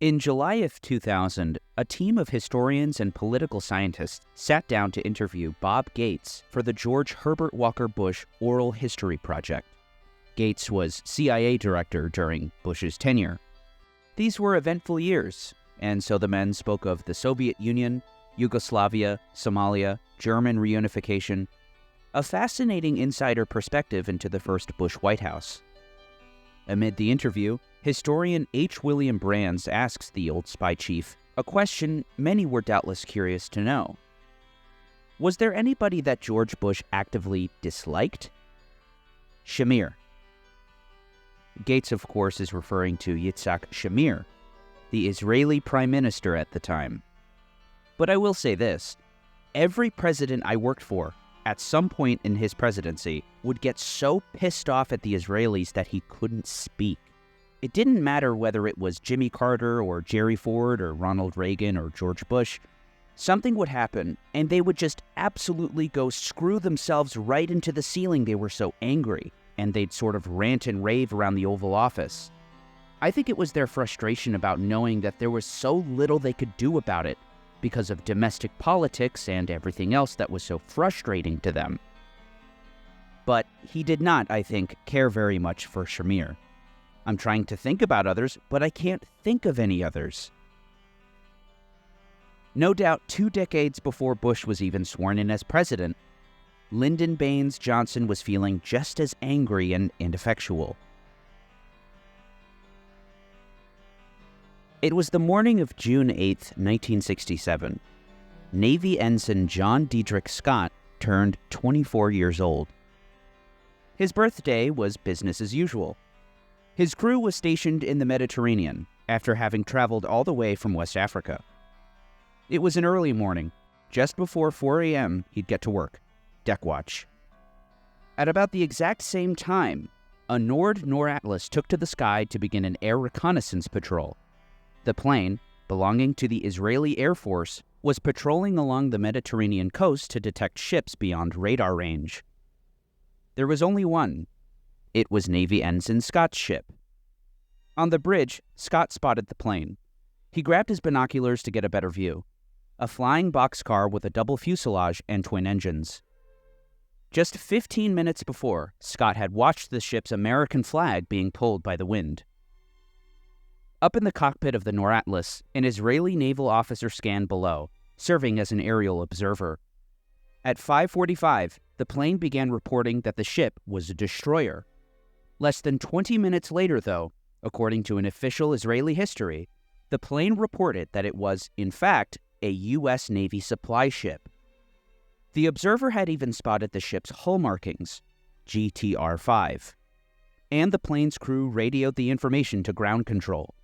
In July of 2000, a team of historians and political scientists sat down to interview Bob Gates for the George Herbert Walker Bush Oral History Project. Gates was CIA director during Bush's tenure. These were eventful years, and so the men spoke of the Soviet Union, Yugoslavia, Somalia, German reunification, a fascinating insider perspective into the first Bush White House. Amid the interview, historian H. William Brands asks the old spy chief a question many were doubtless curious to know. Was there anybody that George Bush actively disliked? Shamir. Gates, of course, is referring to Yitzhak Shamir, the Israeli prime minister at the time. But I will say this, every president I worked for, at some point in his presidency, would get so pissed off at the Israelis that he couldn't speak. It didn't matter whether it was Jimmy Carter or Jerry Ford or Ronald Reagan or George Bush. Something would happen, and they would just absolutely go screw themselves right into the ceiling. They were so angry, and they'd sort of rant and rave around the Oval Office. I think it was their frustration about knowing that there was so little they could do about it because of domestic politics and everything else that was so frustrating to them. But he did not, I think, care very much for Shamir. I'm trying to think about others, but I can't think of any others. No doubt 2 decades before Bush was even sworn in as president, Lyndon Baines Johnson was feeling just as angry and ineffectual. It was the morning of June 8, 1967. Navy Ensign John Diedrich Scott turned 24 years old. His birthday was business as usual. His crew was stationed in the Mediterranean after having traveled all the way from West Africa. It was an early morning. Just before 4 a.m., he'd get to work. Deck watch. At about the exact same time, a Nord Atlas took to the sky to begin an air reconnaissance patrol. The plane, belonging to the Israeli Air Force, was patrolling along the Mediterranean coast to detect ships beyond radar range. There was only one. It was Navy Ensign Scott's ship. On the bridge, Scott spotted the plane. He grabbed his binoculars to get a better view. A flying boxcar with a double fuselage and twin engines. Just 15 minutes before, Scott had watched the ship's American flag being pulled by the wind. Up in the cockpit of the Nord Atlas, an Israeli naval officer scanned below, serving as an aerial observer. At 5:45, the plane began reporting that the ship was a destroyer. Less than 20 minutes later, though, according to an official Israeli history, the plane reported that it was, in fact, a U.S. Navy supply ship. The observer had even spotted the ship's hull markings, GTR-5, and the plane's crew radioed the information to ground control.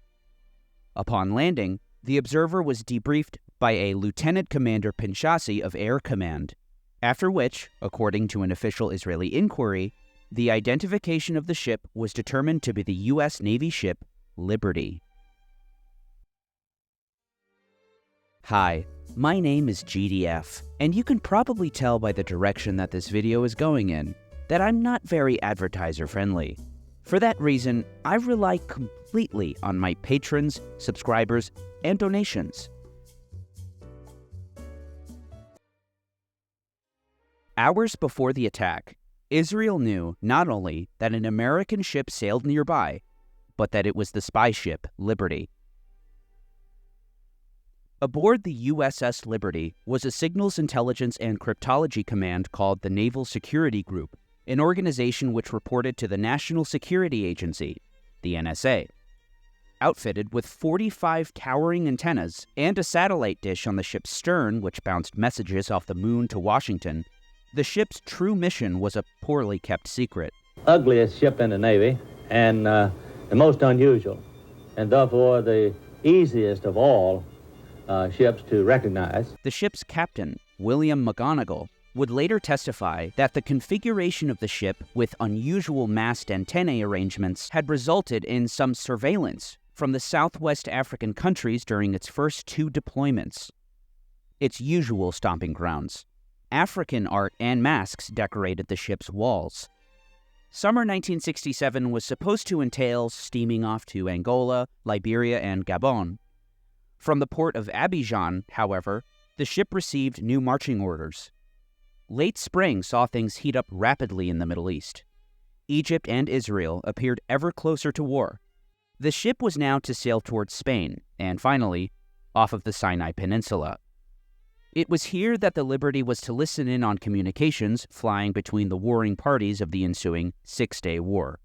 Upon landing, the observer was debriefed by a Lieutenant Commander Pinchasi of Air Command, after which, according to an official Israeli inquiry, the identification of the ship was determined to be the U.S. Navy ship Liberty. Hi, my name is GDF, and you can probably tell by the direction that this video is going in that I'm not very advertiser-friendly. For that reason, I rely completely on my patrons, subscribers, and donations. Hours before the attack, Israel knew not only that an American ship sailed nearby, but that it was the spy ship Liberty. Aboard the U.S.S. Liberty was a signals intelligence and cryptology command called the Naval Security Group, an organization which reported to the National Security Agency, the NSA. Outfitted with 45 towering antennas and a satellite dish on the ship's stern which bounced messages off the moon to Washington, the ship's true mission was a poorly kept secret. Ugliest ship in the Navy and the most unusual, and therefore the easiest of all ships to recognize. The ship's captain, William McGonigal, would later testify that the configuration of the ship with unusual mast antennae arrangements had resulted in some surveillance from the Southwest African countries during its first 2 deployments. Its usual stomping grounds. African art and masks decorated the ship's walls. Summer 1967 was supposed to entail steaming off to Angola, Liberia, and Gabon, From the port of Abidjan, however, the ship received new marching orders. Late spring saw things heat up rapidly in the Middle East. Egypt and Israel appeared ever closer to war. The ship was now to sail towards Spain, and finally, off of the Sinai Peninsula. It was here that the Liberty was to listen in on communications flying between the warring parties of the ensuing Six-Day War.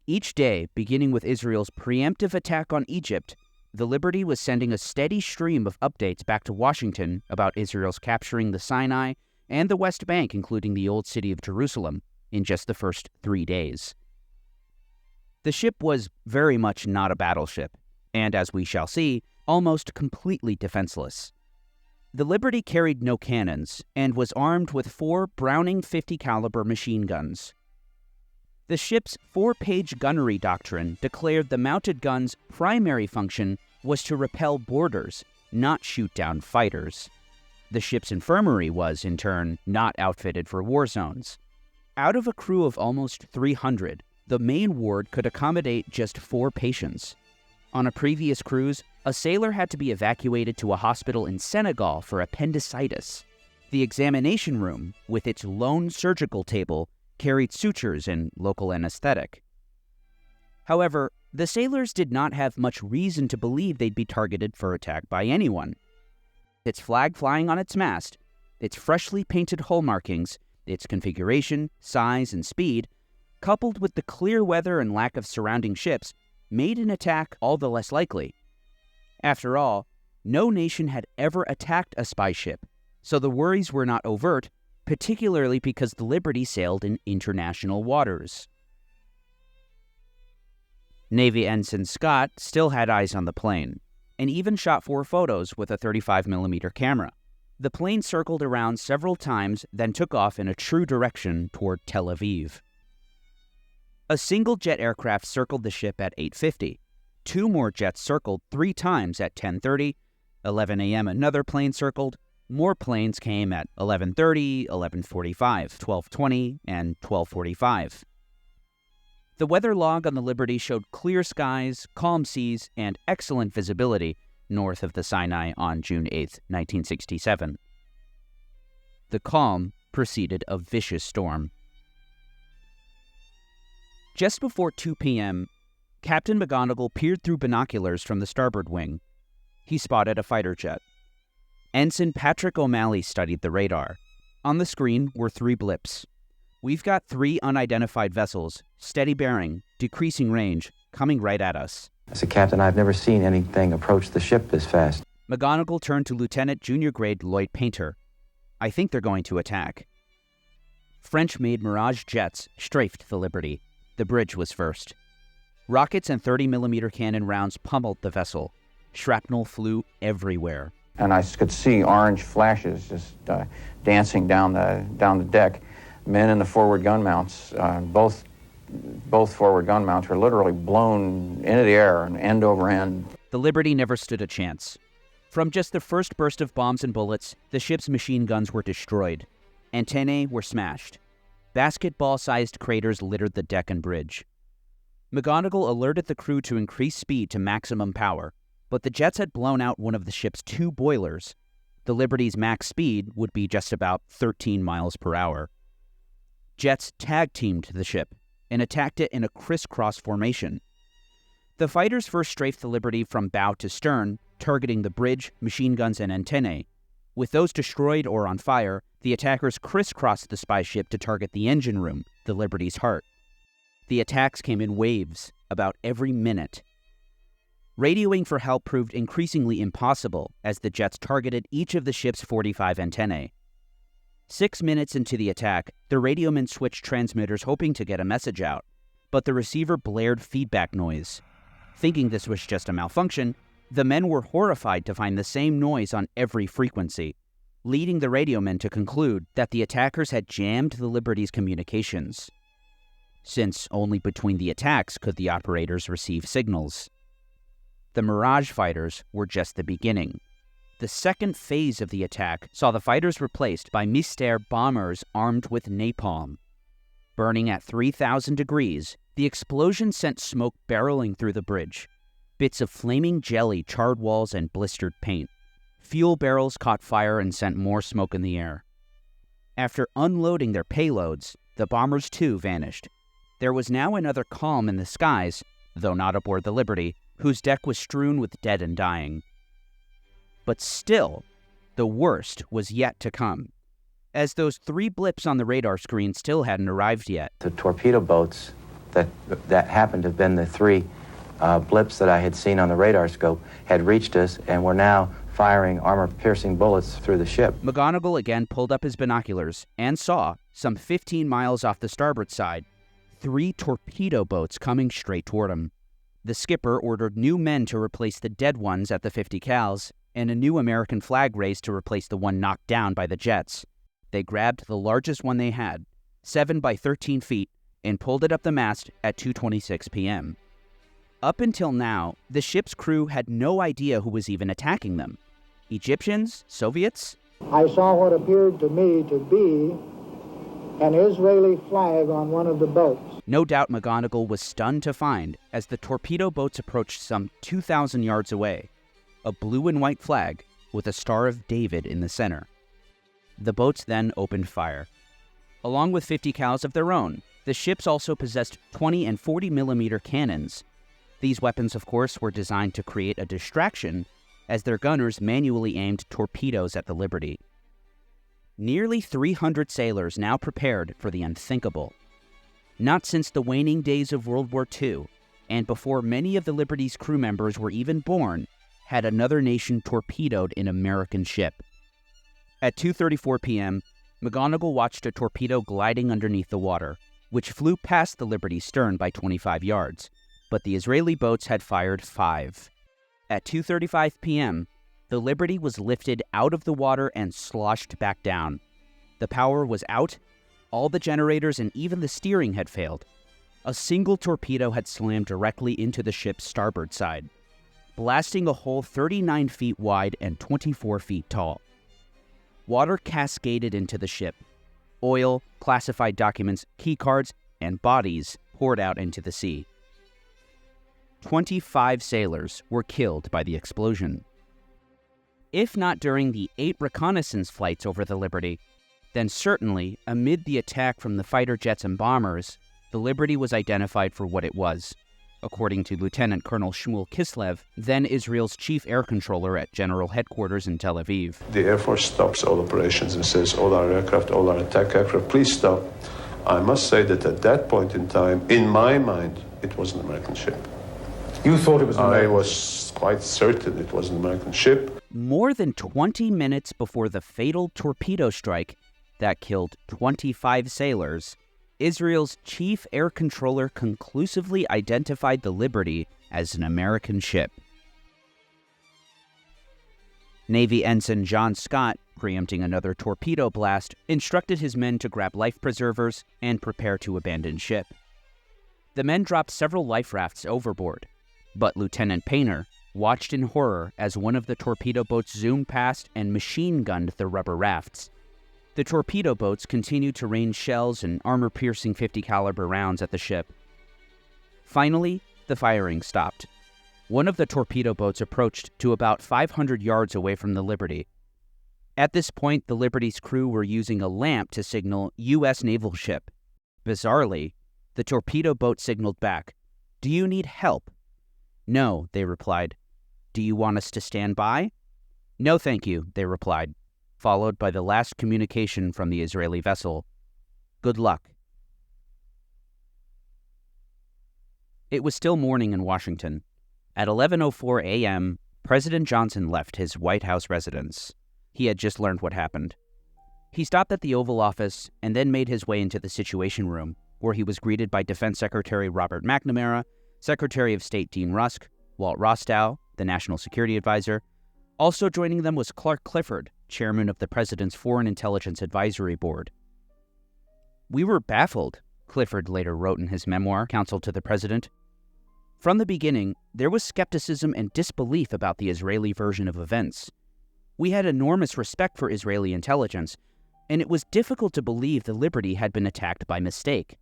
Each day, beginning with Israel's preemptive attack on Egypt, the Liberty was sending a steady stream of updates back to Washington about Israel's capturing the Sinai and the West Bank, including the Old City of Jerusalem, in just the first 3 days. The ship was very much not a battleship, and as we shall see, almost completely defenseless. The Liberty carried no cannons and was armed with 4 Browning 50 caliber machine guns. The ship's 4-page gunnery doctrine declared the mounted gun's primary function was to repel boarders, not shoot down fighters. The ship's infirmary was, in turn, not outfitted for war zones. Out of a crew of almost 300, the main ward could accommodate just 4 patients. On a previous cruise, a sailor had to be evacuated to a hospital in Senegal for appendicitis. The examination room, with its lone surgical table, carried sutures and local anesthetic. However, the sailors did not have much reason to believe they'd be targeted for attack by anyone. Its flag flying on its mast, its freshly painted hull markings, its configuration, size, and speed, coupled with the clear weather and lack of surrounding ships, made an attack all the less likely. After all, no nation had ever attacked a spy ship, so the worries were not overt, particularly because the Liberty sailed in international waters. Navy Ensign Scott still had eyes on the plane, and even shot 4 photos with a 35mm camera. The plane circled around several times, then took off in a true direction toward Tel Aviv. A single jet aircraft circled the ship at 8:50. 2 more jets circled 3 times at 10:30. 11 a.m. another plane circled. More planes came at 11:30, 11:45, 12:20, and 12:45. The weather log on the Liberty showed clear skies, calm seas, and excellent visibility north of the Sinai on June 8, 1967. The calm preceded a vicious storm. Just before 2 p.m., Captain McGonigal peered through binoculars from the starboard wing. He spotted a fighter jet. Ensign Patrick O'Malley studied the radar. On the screen were 3 blips. "We've got 3 unidentified vessels, steady bearing, decreasing range, coming right at us." As a captain, I've never seen anything approach the ship this fast. McGonigal turned to Lieutenant Junior Grade Lloyd Painter. "I think they're going to attack." French-made Mirage jets strafed the Liberty. The bridge was first. Rockets and 30mm cannon rounds pummeled the vessel. Shrapnel flew everywhere. And I could see orange flashes just dancing down the deck. Men in the forward gun mounts, both forward gun mounts were literally blown into the air and end over end. The Liberty never stood a chance. From just the first burst of bombs and bullets, the ship's machine guns were destroyed. Antennae were smashed. Basketball-sized craters littered the deck and bridge. McGonigal alerted the crew to increase speed to maximum power, but the jets had blown out one of the ship's 2 boilers. The Liberty's max speed would be just about 13 miles per hour. Jets tag-teamed the ship and attacked it in a crisscross formation. The fighters first strafed the Liberty from bow to stern, targeting the bridge, machine guns, and antennae. With those destroyed or on fire, the attackers crisscrossed the spy ship to target the engine room, the Liberty's heart. The attacks came in waves, about every minute. Radioing for help proved increasingly impossible as the jets targeted each of the ship's 45 antennae. 6 minutes into the attack, the radiomen switched transmitters hoping to get a message out, but the receiver blared feedback noise. Thinking this was just a malfunction, the men were horrified to find the same noise on every frequency, leading the radiomen to conclude that the attackers had jammed the Liberty's communications, since only between the attacks could the operators receive signals. The Mirage fighters were just the beginning. The second phase of the attack saw the fighters replaced by Mystère bombers armed with napalm. Burning at 3,000 degrees, the explosion sent smoke barreling through the bridge. Bits of flaming jelly charred walls and blistered paint. Fuel barrels caught fire and sent more smoke in the air. After unloading their payloads, the bombers too vanished. There was now another calm in the skies, though not aboard the Liberty, whose deck was strewn with dead and dying. But still, the worst was yet to come, as those 3 blips on the radar screen still hadn't arrived yet. The torpedo boats that happened to have been the 3 blips that I had seen on the radar scope had reached us and were now firing armor-piercing bullets through the ship. McGonigal again pulled up his binoculars and saw, some 15 miles off the starboard side, 3 torpedo boats coming straight toward him. The skipper ordered new men to replace the dead ones at the 50 cals, and a new American flag raised to replace the one knocked down by the jets. They grabbed the largest one they had, 7 by 13 feet, and pulled it up the mast at 2:26 p.m. Up until now, the ship's crew had no idea who was even attacking them. Egyptians? Soviets? I saw what appeared to me to be an Israeli flag on one of the boats. No doubt McGonigal was stunned to find, as the torpedo boats approached some 2,000 yards away, a blue and white flag with a Star of David in the center. The boats then opened fire. Along with 50 cals of their own, the ships also possessed 20 and 40 millimeter cannons. These weapons, of course, were designed to create a distraction as their gunners manually aimed torpedoes at the Liberty. Nearly 300 sailors now prepared for the unthinkable. Not since the waning days of World War II, and before many of the Liberty's crew members were even born, had another nation torpedoed an American ship. At 2:34 p.m., McGonigal watched a torpedo gliding underneath the water, which flew past the Liberty's stern by 25 yards, but the Israeli boats had fired 5. At 2:35 p.m., the Liberty was lifted out of the water and sloshed back down. The power was out, all the generators and even the steering had failed. A single torpedo had slammed directly into the ship's starboard side, blasting a hole 39 feet wide and 24 feet tall. Water cascaded into the ship. Oil, classified documents, keycards, and bodies poured out into the sea. 25 sailors were killed by the explosion. If not during the 8 reconnaissance flights over the Liberty, then certainly amid the attack from the fighter jets and bombers, the Liberty was identified for what it was, according to Lieutenant Colonel Shmuel Kislev, then Israel's chief air controller at General Headquarters in Tel Aviv. The Air Force stops all operations and says, all our aircraft, all our attack aircraft, please stop. I must say that at that point in time, in my mind, it was an American ship. You thought it was an American I was quite certain it was an American ship. More than 20 minutes before the fatal torpedo strike that killed 25 sailors, Israel's chief air controller conclusively identified the Liberty as an American ship. Navy Ensign John Scott, preempting another torpedo blast, instructed his men to grab life preservers and prepare to abandon ship. The men dropped several life rafts overboard, but Lieutenant Painter watched in horror as one of the torpedo boats zoomed past and machine-gunned the rubber rafts. The torpedo boats continued to rain shells and armor-piercing .50 caliber rounds at the ship. Finally, the firing stopped. One of the torpedo boats approached to about 500 yards away from the Liberty. At this point, the Liberty's crew were using a lamp to signal U.S. naval ship. Bizarrely, the torpedo boat signaled back, "Do you need help?" "No," they replied. "Do you want us to stand by?" "No, thank you," they replied, followed by the last communication from the Israeli vessel. "Good luck." It was still morning in Washington. At 11:04 a.m., President Johnson left his White House residence. He had just learned what happened. He stopped at the Oval Office and then made his way into the Situation Room, where he was greeted by Defense Secretary Robert McNamara, Secretary of State Dean Rusk, Walt Rostow, the National Security Advisor. Also joining them was Clark Clifford, chairman of the President's Foreign Intelligence Advisory Board. "We were baffled," Clifford later wrote in his memoir, Counsel to the President. "From the beginning, there was skepticism and disbelief about the Israeli version of events. We had enormous respect for Israeli intelligence, and it was difficult to believe the Liberty had been attacked by mistake.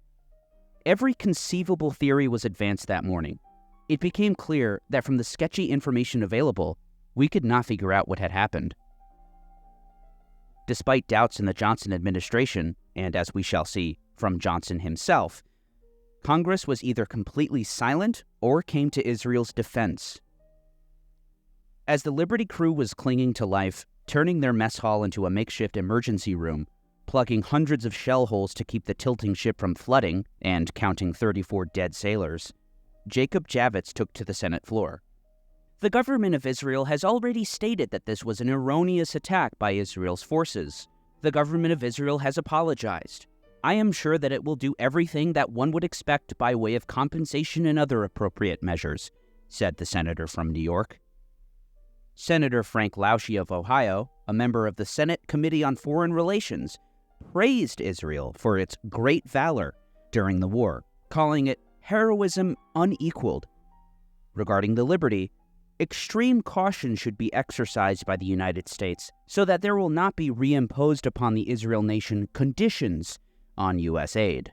Every conceivable theory was advanced that morning. it became clear that from the sketchy information available, we could not figure out what had happened. Despite doubts in the Johnson administration, and as we shall see, from Johnson himself, Congress was either completely silent or came to Israel's defense. As the Liberty crew was clinging to life, turning their mess hall into a makeshift emergency room, plugging hundreds of shell holes to keep the tilting ship from flooding, and counting 34 dead sailors, Jacob Javits took to the Senate floor. The government of Israel has already stated that this was an erroneous attack by Israel's forces. The government of Israel has apologized. I am sure that it will do everything that one would expect by way of compensation and other appropriate measures, said the senator from New York. Senator Frank Laushi of Ohio, a member of the Senate Committee on Foreign Relations, praised Israel for its great valor during the war, calling it heroism unequaled. Regarding the Liberty, extreme caution should be exercised by the United States so that there will not be reimposed upon the Israel nation conditions on U.S. aid.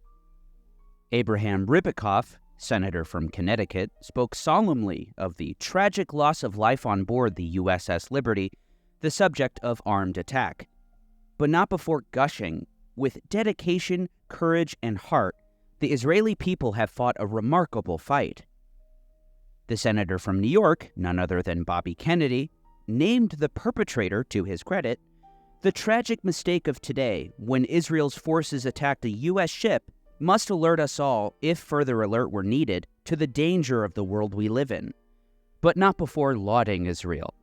Abraham Ribicoff, senator from Connecticut, spoke solemnly of the tragic loss of life on board the U.S.S. Liberty, the subject of armed attack, but not before gushing, with dedication, courage, and heart, the Israeli people have fought a remarkable fight. The senator from New York, none other than Bobby Kennedy, named the perpetrator, to his credit, the tragic mistake of today when Israel's forces attacked a U.S. ship must alert us all, if further alert were needed, to the danger of the world we live in, but not before lauding Israel.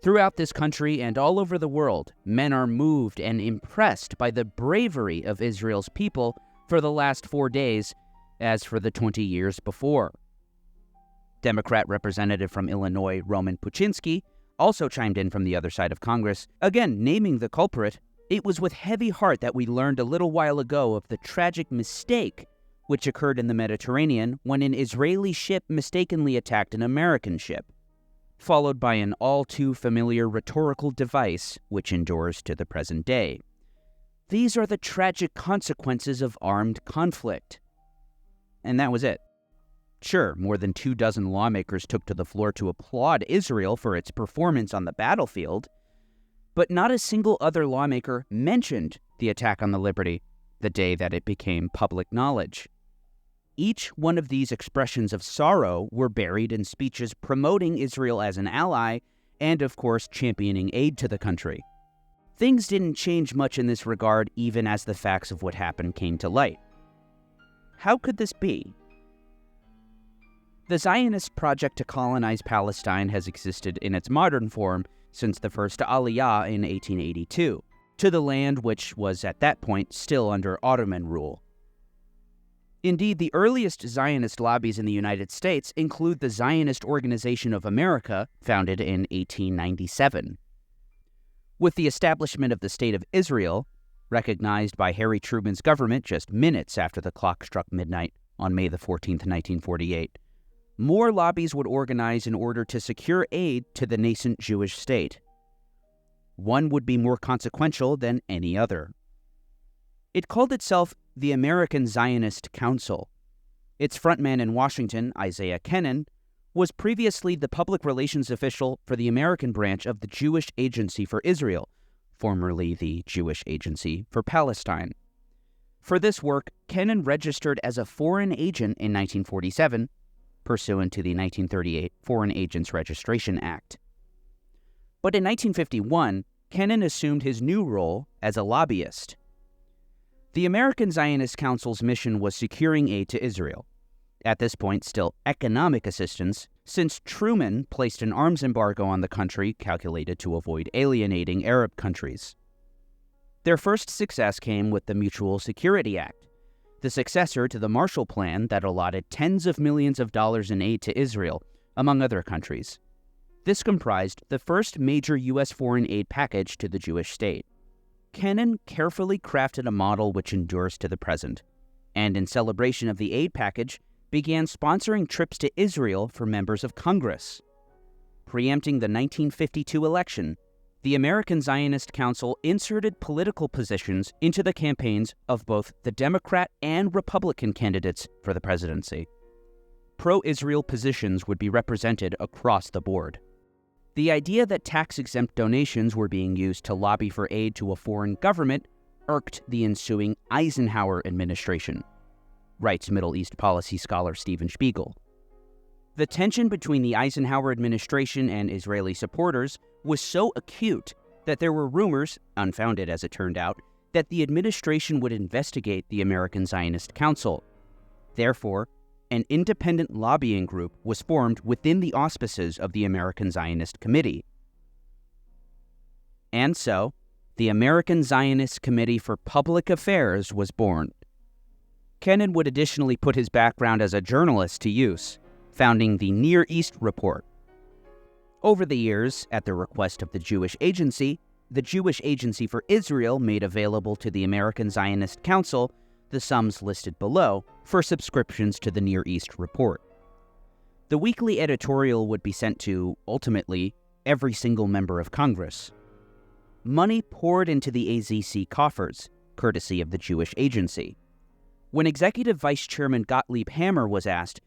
Throughout this country and all over the world, men are moved and impressed by the bravery of Israel's people for the last 4 days, as for the 20 years before. Democrat representative from Illinois, Roman Puchinski, also chimed in from the other side of Congress, again naming the culprit. It was with heavy heart that we learned a little while ago of the tragic mistake which occurred in the Mediterranean when an Israeli ship mistakenly attacked an American ship, followed by an all-too-familiar rhetorical device which endures to the present day. These are the tragic consequences of armed conflict. And that was it. Sure, more than 24 lawmakers took to the floor to applaud Israel for its performance on the battlefield, but not a single other lawmaker mentioned the attack on the Liberty the day that it became public knowledge. Each one of these expressions of sorrow were buried in speeches promoting Israel as an ally and, of course, championing aid to the country. Things didn't change much in this regard even as the facts of what happened came to light. How could this be? The Zionist project to colonize Palestine has existed in its modern form since the first Aliyah in 1882, to the land which was at that point still under Ottoman rule. Indeed, the earliest Zionist lobbies in the United States include the Zionist Organization of America, founded in 1897. With the establishment of the State of Israel, recognized by Harry Truman's government just minutes after the clock struck midnight on May 14, 1948, more lobbies would organize in order to secure aid to the nascent Jewish state. One would be more consequential than any other. It called itself the American Zionist Council. Its frontman in Washington, Isaiah Kennan, was previously the public relations official for the American branch of the Jewish Agency for Israel, formerly the Jewish Agency for Palestine. For this work, Kennan registered as a foreign agent in 1947, pursuant to the 1938 Foreign Agents Registration Act. But in 1951, Kennan assumed his new role as a lobbyist. The American Zionist Council's mission was securing aid to Israel. At this point, still economic assistance, since Truman placed an arms embargo on the country calculated to avoid alienating Arab countries. Their first success came with the Mutual Security Act, the successor to the Marshall Plan that allotted tens of millions of dollars in aid to Israel, among other countries. This comprised the first major U.S. foreign aid package to the Jewish state. Kennan carefully crafted a model which endures to the present, and in celebration of the aid package, began sponsoring trips to Israel for members of Congress. Preempting the 1952 election, the American Zionist Council inserted political positions into the campaigns of both the Democrat and Republican candidates for the presidency. pro-Israel positions would be represented across the board. The idea that tax-exempt donations were being used to lobby for aid to a foreign government irked the ensuing Eisenhower administration, writes Middle East policy scholar Stephen Spiegel. The tension between the Eisenhower administration and Israeli supporters was so acute that there were rumors, unfounded as it turned out, that the administration would investigate the American Zionist Council. Therefore, an independent lobbying group was formed within the auspices of the American Zionist Committee. And so, the American Zionist Committee for Public Affairs was born. Kennan would additionally put his background as a journalist to use, founding the Near East Report. Over the years, at the request of the Jewish Agency for Israel made available to the American Zionist Council the sums listed below for subscriptions to the Near East Report. The weekly editorial would be sent to, ultimately, every single member of Congress. Money poured into the AZC coffers, courtesy of the Jewish Agency. When Executive Vice Chairman Gottlieb Hammer was asked,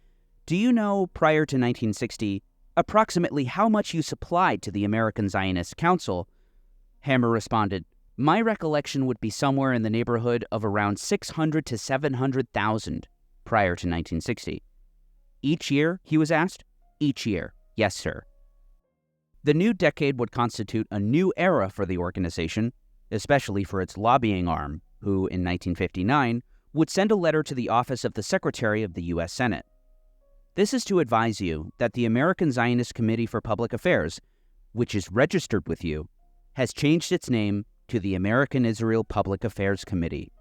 "Do you know, prior to 1960, approximately how much you supplied to the American Zionist Council?" Hammer responded, "My recollection would be somewhere in the neighborhood of around 600 to 700,000 prior to 1960. Each year, he was asked? Each year, yes, sir. The new decade would constitute a new era for the organization, especially for its lobbying arm, who, in 1959, would send a letter to the office of the Secretary of the U.S. Senate. This is to advise you that the American Zionist Committee for Public Affairs, which is registered with you, has changed its name to the American Israel Public Affairs Committee."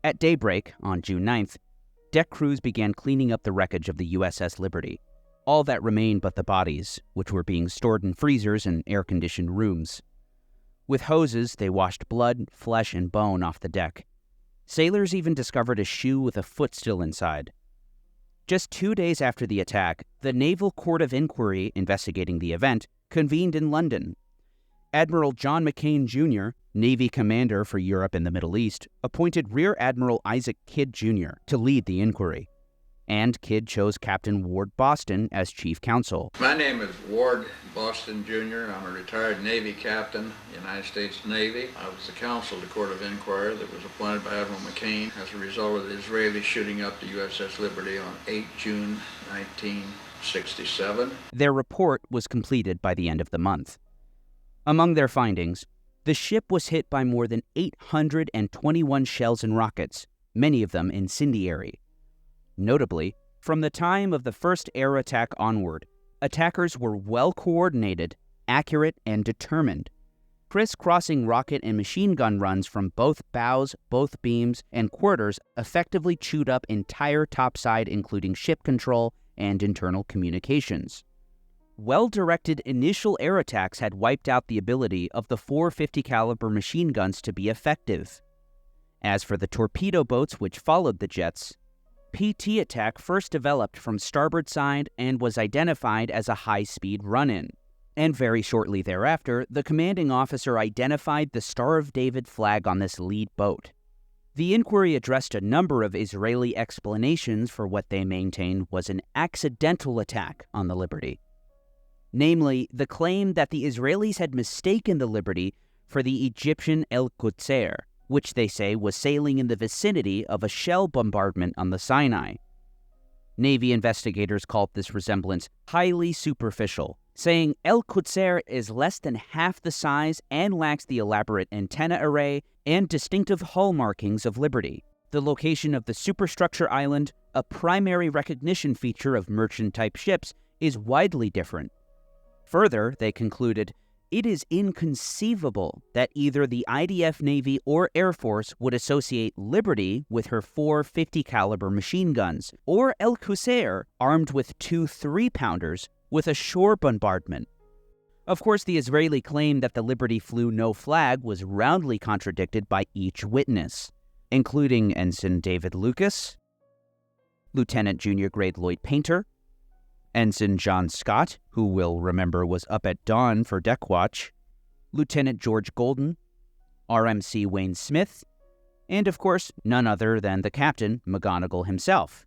At daybreak on June 9th, deck crews began cleaning up the wreckage of the U.S.S. Liberty, all that remained but the bodies, which were being stored in freezers and air-conditioned rooms. With hoses, they washed blood, flesh, and bone off the deck. Sailors even discovered a shoe with a foot still inside. Just 2 days after the attack, the Naval Court of Inquiry investigating the event convened in London. Admiral John McCain, Jr., Navy commander for Europe and the Middle East, appointed Rear Admiral Isaac Kidd, Jr. to lead the inquiry. And Kidd chose Captain Ward Boston as chief counsel. My name is Ward Boston, Jr. I'm a retired Navy captain, United States Navy. I was the counsel to the Court of Inquiry that was appointed by Admiral McCain as a result of the Israelis shooting up the U.S.S. Liberty on 8 June 1967. Their report was completed by the end of the month. Among their findings, the ship was hit by more than 821 shells and rockets, many of them incendiary. Notably, from the time of the first air attack onward, attackers were well-coordinated, accurate, and determined. Criss-crossing rocket and machine gun runs from both bows, both beams, and quarters effectively chewed up entire topside, including ship control and internal communications. Well-directed initial air attacks had wiped out the ability of the 450 caliber machine guns to be effective. As for the torpedo boats which followed the jets, PT attack first developed from starboard side and was identified as a high-speed run-in. And very shortly thereafter, the commanding officer identified the Star of David flag on this lead boat. The inquiry addressed a number of Israeli explanations for what they maintained was an accidental attack on the Liberty. Namely, the claim that the Israelis had mistaken the Liberty for the Egyptian El Qudsr, which they say was sailing in the vicinity of a shell bombardment on the Sinai. Navy investigators called this resemblance highly superficial, saying El Qudsr is less than half the size and lacks the elaborate antenna array and distinctive hull markings of Liberty. The location of the superstructure island, a primary recognition feature of merchant-type ships, is widely different. Further, they concluded, it is inconceivable that either the IDF Navy or Air Force would associate Liberty with her 450 caliber machine guns, or El Qudsr armed with 2 3-pounders with a shore bombardment. Of course, the Israeli claim that the Liberty flew no flag was roundly contradicted by each witness, including Ensign David Lucas, Lieutenant Junior Grade Lloyd Painter, Ensign John Scott, who we'll remember was up at dawn for deck watch, Lieutenant George Golden, RMC Wayne Smith, and of course, none other than the captain, McGonigal himself,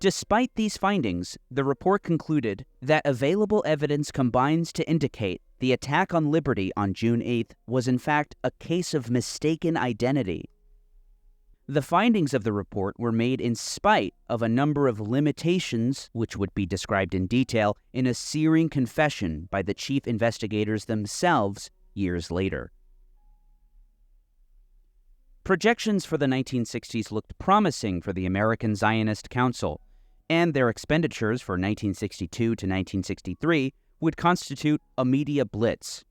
Despite these findings, the report concluded that available evidence combines to indicate the attack on Liberty on June 8th was in fact a case of mistaken identity. The findings of the report were made in spite of a number of limitations, which would be described in detail in a searing confession by the chief investigators themselves years later. Projections for the 1960s looked promising for the American Zionist Council, and their expenditures for 1962 to 1963 would constitute a media blitz,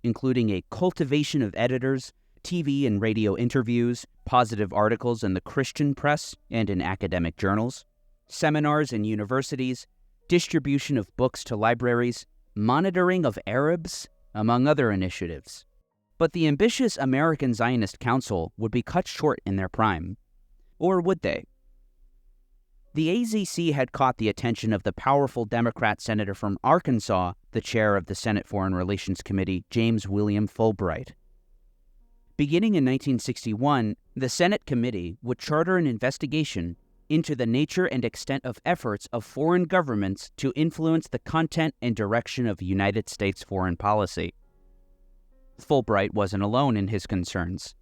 including a cultivation of editors, TV and radio interviews, positive articles in the Christian press and in academic journals, seminars in universities, distribution of books to libraries, monitoring of Arabs, among other initiatives. But the ambitious American Zionist Council would be cut short in their prime. Or would they? The AZC had caught the attention of the powerful Democrat senator from Arkansas, the chair of the Senate Foreign Relations Committee, James William Fulbright. Beginning in 1961, the Senate committee would charter an investigation into the nature and extent of efforts of foreign governments to influence the content and direction of United States foreign policy. Fulbright wasn't alone in his concerns.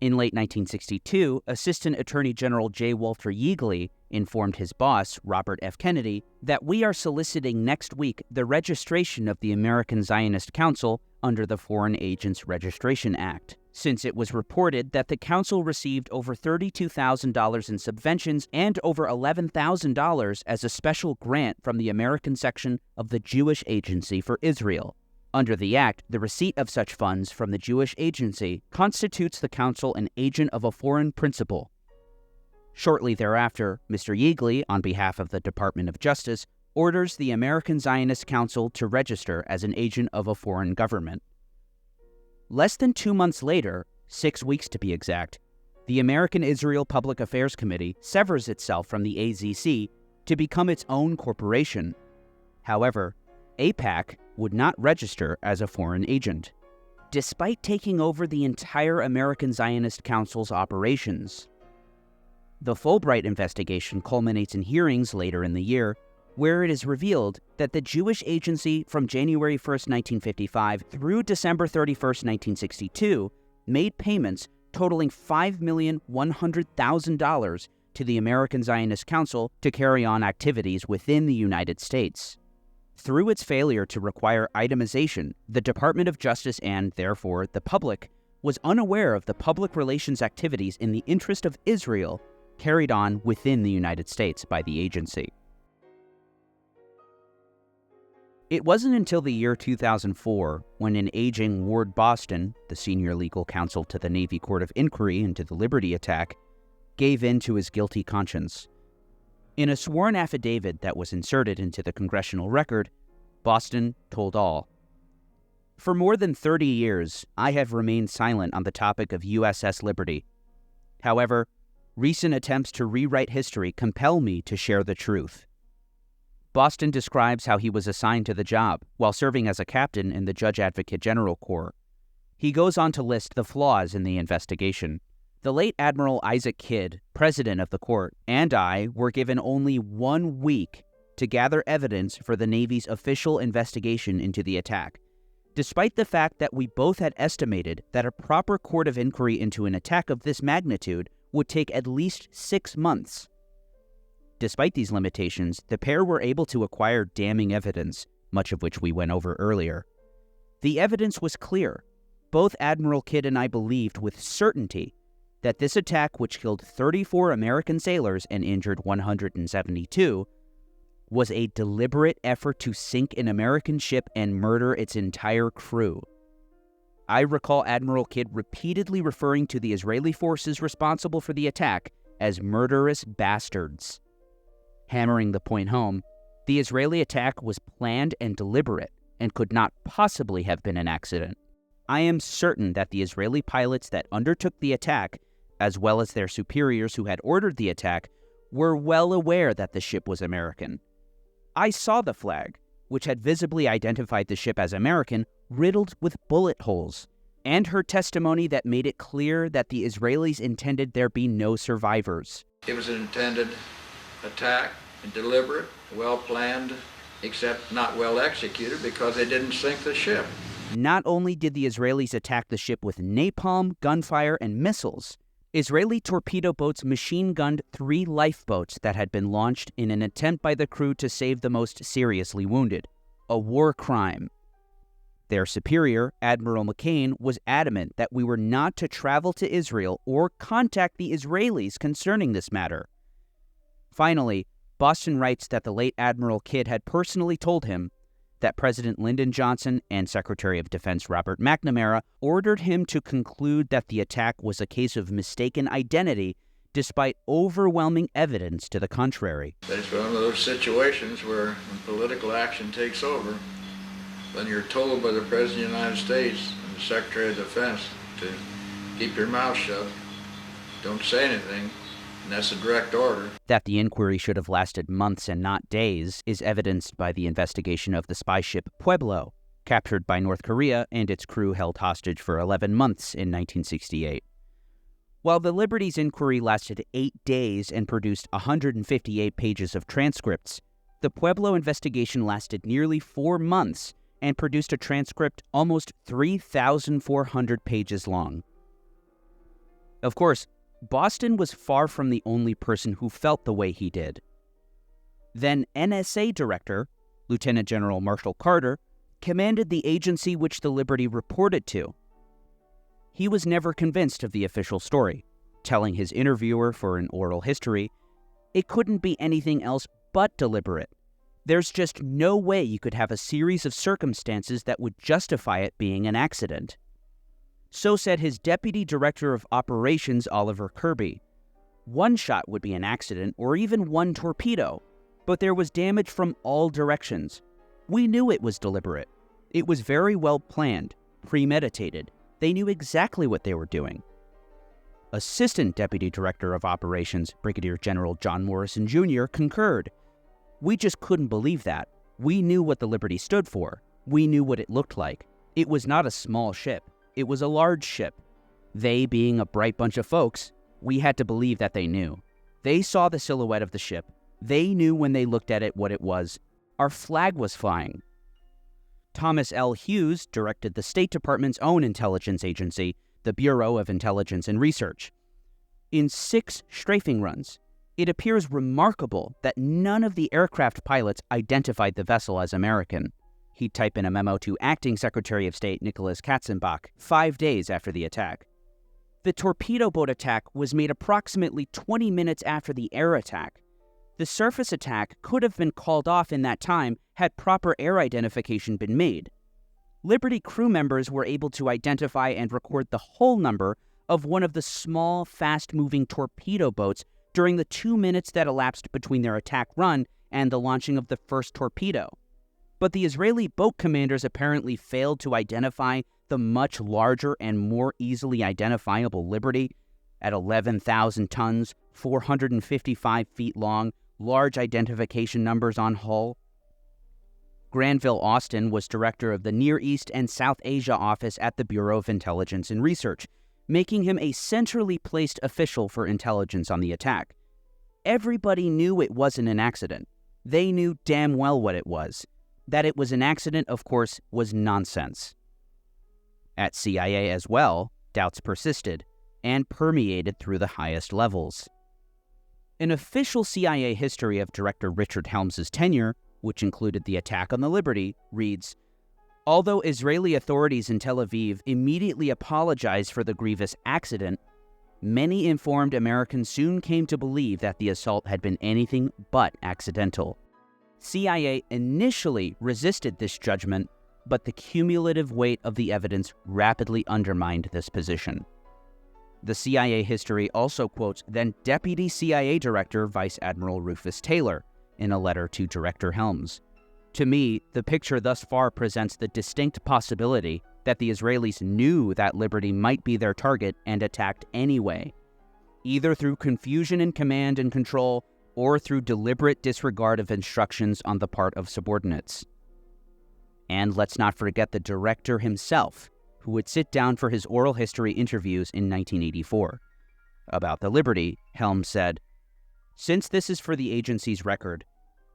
In late 1962, Assistant Attorney General J. Walter Yeagley informed his boss, Robert F. Kennedy, that we are soliciting next week the registration of the American Zionist Council under the Foreign Agents Registration Act, since it was reported that the council received over $32,000 in subventions and over $11,000 as a special grant from the American section of the Jewish Agency for Israel. Under the Act, the receipt of such funds from the Jewish Agency constitutes the council an agent of a foreign principal. Shortly thereafter, Mr. Yeagley, on behalf of the Department of Justice, orders the American Zionist Council to register as an agent of a foreign government. Less than 2 months later, 6 weeks to be exact, the American Israel Public Affairs Committee severs itself from the AZC to become its own corporation. However, AIPAC would not register as a foreign agent, despite taking over the entire American Zionist Council's operations. The Fulbright investigation culminates in hearings later in the year, where it is revealed that the Jewish Agency from January 1, 1955 through December 31, 1962, made payments totaling $5,100,000 to the American Zionist Council to carry on activities within the United States. Through its failure to require itemization, the Department of Justice and, therefore, the public was unaware of the public relations activities in the interest of Israel carried on within the United States by the agency. It wasn't until the year 2004 when an aging Ward Boston, the senior legal counsel to the Navy Court of Inquiry into the Liberty attack, gave in to his guilty conscience. In a sworn affidavit that was inserted into the Congressional record, Boston told all. For more than 30 years, I have remained silent on the topic of U.S.S. Liberty. However, recent attempts to rewrite history compel me to share the truth. Boston describes how he was assigned to the job while serving as a captain in the Judge Advocate General Corps. He goes on to list the flaws in the investigation. The late Admiral Isaac Kidd, president of the court, and I were given only 1 week to gather evidence for the Navy's official investigation into the attack, despite the fact that we both had estimated that a proper court of inquiry into an attack of this magnitude would take at least 6 months. Despite these limitations, the pair were able to acquire damning evidence, much of which we went over earlier. The evidence was clear. Both Admiral Kidd and I believed with certainty that this attack, which killed 34 American sailors and injured 172, was a deliberate effort to sink an American ship and murder its entire crew. I recall Admiral Kidd repeatedly referring to the Israeli forces responsible for the attack as murderous bastards. Hammering the point home, the Israeli attack was planned and deliberate and could not possibly have been an accident. I am certain that the Israeli pilots that undertook the attack, as well as their superiors who had ordered the attack, were well aware that the ship was American. I saw the flag, which had visibly identified the ship as American, riddled with bullet holes, and heard testimony that made it clear that the Israelis intended there be no survivors. It was an intended attack deliberate, well-planned, except not well executed because they didn't sink the ship. Not only did the Israelis attack the ship with napalm, gunfire, and missiles, Israeli torpedo boats machine-gunned 3 lifeboats that had been launched in an attempt by the crew to save the most seriously wounded. A war crime. Their superior, Admiral McCain, was adamant that we were not to travel to Israel or contact the Israelis concerning this matter. Finally, Boston writes that the late Admiral Kidd had personally told him that President Lyndon Johnson and Secretary of Defense Robert McNamara ordered him to conclude that the attack was a case of mistaken identity despite overwhelming evidence to the contrary. It's one of those situations where when political action takes over, then you're told by the President of the United States and the Secretary of Defense to keep your mouth shut, don't say anything, and that's a direct order. That the inquiry should have lasted months and not days is evidenced by the investigation of the spy ship Pueblo, captured by North Korea and its crew held hostage for 11 months in 1968. While the Liberty's inquiry lasted 8 days and produced 158 pages of transcripts, the Pueblo investigation lasted nearly 4 months and produced a transcript almost 3,400 pages long. Of course, Boston was far from the only person who felt the way he did. Then NSA Director, Lieutenant General Marshall Carter, commanded the agency which the Liberty reported to. He was never convinced of the official story, telling his interviewer for an oral history, "It couldn't be anything else but deliberate. There's just no way you could have a series of circumstances that would justify it being an accident." So said his Deputy Director of Operations, Oliver Kirby. One shot would be an accident or even one torpedo, but there was damage from all directions. We knew it was deliberate. It was very well planned, premeditated. They knew exactly what they were doing. Assistant Deputy Director of Operations, Brigadier General John Morrison Jr., concurred. "We just couldn't believe that. We knew what the Liberty stood for. We knew what it looked like. It was not a small ship. It was a large ship. They, being a bright bunch of folks, we had to believe that they knew. They saw the silhouette of the ship. They knew when they looked at it what it was. Our flag was flying." Thomas L. Hughes directed the State Department's own intelligence agency, the Bureau of Intelligence and Research. In 6 strafing runs, it appears remarkable that none of the aircraft pilots identified the vessel as American. He'd type in a memo to Acting Secretary of State Nicholas Katzenbach 5 days after the attack. The torpedo boat attack was made approximately 20 minutes after the air attack. The surface attack could have been called off in that time had proper air identification been made. Liberty crew members were able to identify and record the whole number of one of the small, fast-moving torpedo boats during the 2 minutes that elapsed between their attack run and the launching of the first torpedo. But the Israeli boat commanders apparently failed to identify the much larger and more easily identifiable Liberty at 11,000 tons, 455 feet long, large identification numbers on hull. Granville Austin was director of the Near East and South Asia office at the Bureau of Intelligence and Research, making him a centrally placed official for intelligence on the attack. Everybody knew it wasn't an accident. They knew damn well what it was. That it was an accident, of course, was nonsense. At CIA as well, doubts persisted and permeated through the highest levels. An official CIA history of Director Richard Helms's tenure, which included the attack on the Liberty, reads, "Although Israeli authorities in Tel Aviv immediately apologized for the grievous accident, many informed Americans soon came to believe that the assault had been anything but accidental. CIA initially resisted this judgment, but the cumulative weight of the evidence rapidly undermined this position." The CIA history also quotes then Deputy CIA Director Vice Admiral Rufus Taylor in a letter to Director Helms. "To me, the picture thus far presents the distinct possibility that the Israelis knew that Liberty might be their target and attacked anyway, either through confusion in command and control or through deliberate disregard of instructions on the part of subordinates." And let's not forget the director himself, who would sit down for his oral history interviews in 1984. About the Liberty, Helms said, "Since this is for the agency's record,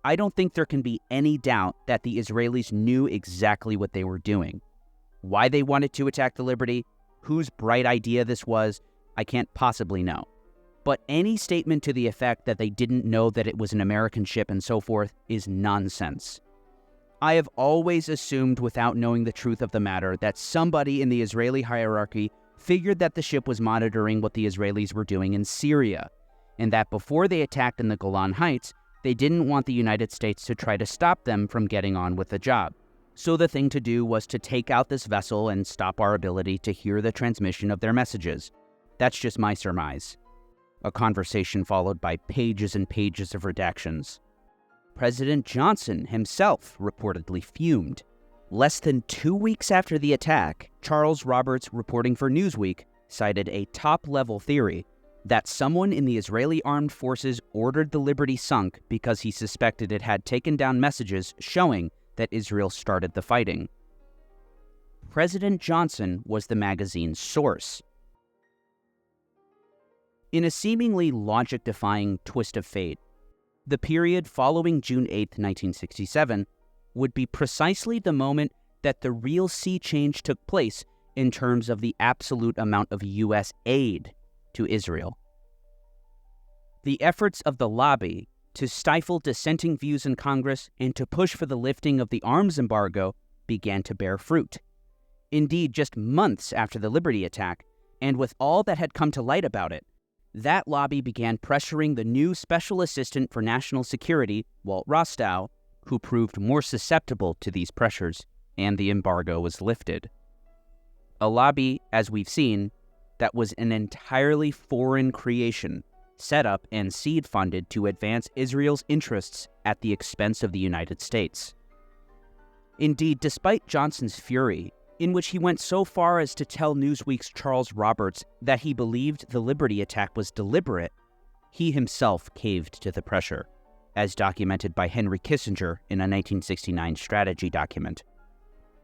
I don't think there can be any doubt that the Israelis knew exactly what they were doing. Why they wanted to attack the Liberty, whose bright idea this was, I can't possibly know. But any statement to the effect that they didn't know that it was an American ship and so forth is nonsense. I have always assumed, without knowing the truth of the matter, that somebody in the Israeli hierarchy figured that the ship was monitoring what the Israelis were doing in Syria, and that before they attacked in the Golan Heights, they didn't want the United States to try to stop them from getting on with the job. So the thing to do was to take out this vessel and stop our ability to hear the transmission of their messages. That's just my surmise. A conversation followed by pages and pages of redactions. President Johnson himself reportedly fumed. Less than 2 weeks after the attack, Charles Roberts, reporting for Newsweek, cited a top-level theory that someone in the Israeli armed forces ordered the Liberty sunk because he suspected it had taken down messages showing that Israel started the fighting. President Johnson was the magazine's source. In a seemingly logic-defying twist of fate, the period following June 8, 1967, would be precisely the moment that the real sea change took place in terms of the absolute amount of U.S. aid to Israel. The efforts of the lobby to stifle dissenting views in Congress and to push for the lifting of the arms embargo began to bear fruit. Indeed, just months after the Liberty attack, and with all that had come to light about it, that lobby began pressuring the new Special Assistant for National Security, Walt Rostow, who proved more susceptible to these pressures, and the embargo was lifted. A lobby, as we've seen, that was an entirely foreign creation, set up and seed-funded to advance Israel's interests at the expense of the United States. Indeed, despite Johnson's fury, in which he went so far as to tell Newsweek's Charles Roberts that he believed the Liberty attack was deliberate, he himself caved to the pressure, as documented by Henry Kissinger in a 1969 strategy document.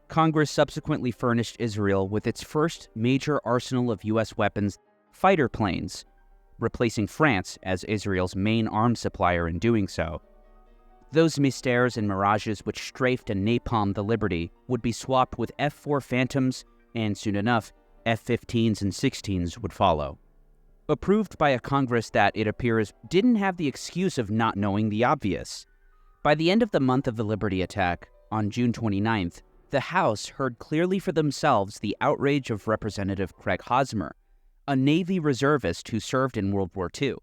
Congress subsequently furnished Israel with its first major arsenal of U.S. weapons, fighter planes, replacing France as Israel's main arms supplier in doing so. Those Mystères and Mirages which strafed and napalmed the Liberty would be swapped with F-4 Phantoms, and soon enough, F-15s and 16s would follow. Approved by a Congress that, it appears, didn't have the excuse of not knowing the obvious. By the end of the month of the Liberty attack, on June 29th, the House heard clearly for themselves the outrage of Representative Craig Hosmer, a Navy reservist who served in World War II.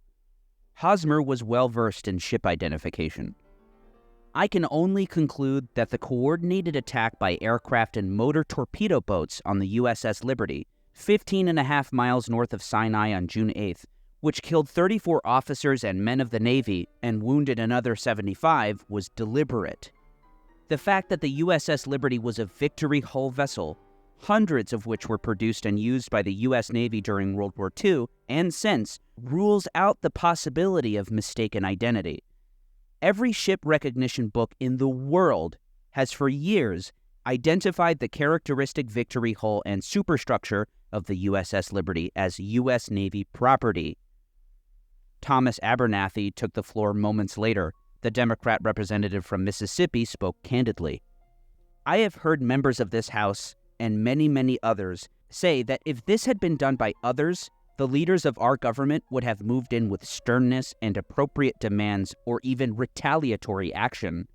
Hosmer was well-versed in ship identification. I can only conclude that the coordinated attack by aircraft and motor torpedo boats on the U.S.S. Liberty, 15.5 miles north of Sinai on June 8th, which killed 34 officers and men of the Navy and wounded another 75, was deliberate. The fact that the U.S.S. Liberty was a victory hull vessel, hundreds of which were produced and used by the U.S. Navy during World War II and since, rules out the possibility of mistaken identity. Every ship recognition book in the world has for years identified the characteristic victory hull and superstructure of the U.S.S. Liberty as U.S. Navy property. Thomas Abernathy took the floor moments later. The Democrat representative from Mississippi spoke candidly. I have heard members of this House and many, many others say that if this had been done by others, the leaders of our government would have moved in with sternness and appropriate demands or even retaliatory action.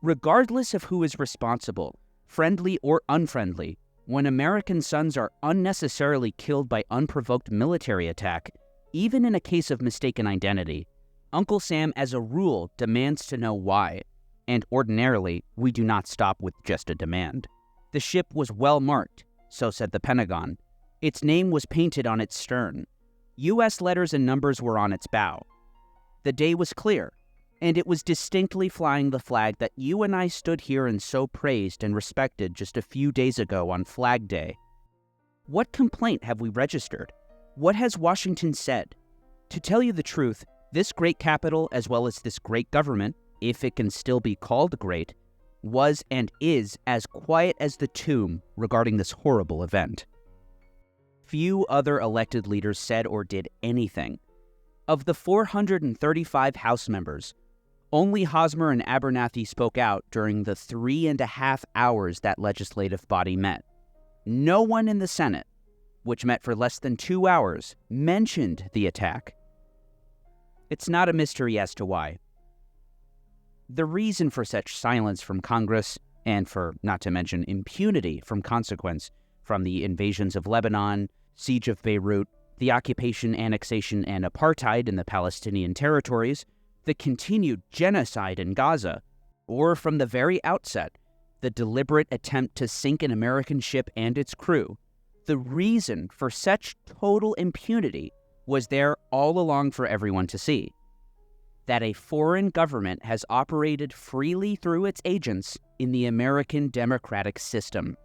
Regardless of who is responsible, friendly or unfriendly, when American sons are unnecessarily killed by unprovoked military attack, even in a case of mistaken identity, Uncle Sam, as a rule, demands to know why, and ordinarily, we do not stop with just a demand. The ship was well marked, so said the Pentagon. Its name was painted on its stern. U.S. letters and numbers were on its bow. The day was clear, and it was distinctly flying the flag that you and I stood here and so praised and respected just a few days ago on Flag Day. What complaint have we registered? What has Washington said? To tell you the truth, this great capital, as well as this great government, if it can still be called great, was and is as quiet as the tomb regarding this horrible event. Few other elected leaders said or did anything. Of the 435 House members, Only Hosmer and Abernathy spoke out during the 3.5 hours that legislative body met. No one in the Senate, which met for less than 2 hours, mentioned the attack. It's not a mystery as to why. The reason for such silence from Congress, and for, not to mention, impunity from consequence, from the invasions of Lebanon, siege of Beirut, the occupation, annexation, and apartheid in the Palestinian territories, the continued genocide in Gaza, or from the very outset, the deliberate attempt to sink an American ship and its crew, the reason for such total impunity was there all along for everyone to see. That a foreign government has operated freely through its agents in the American democratic system.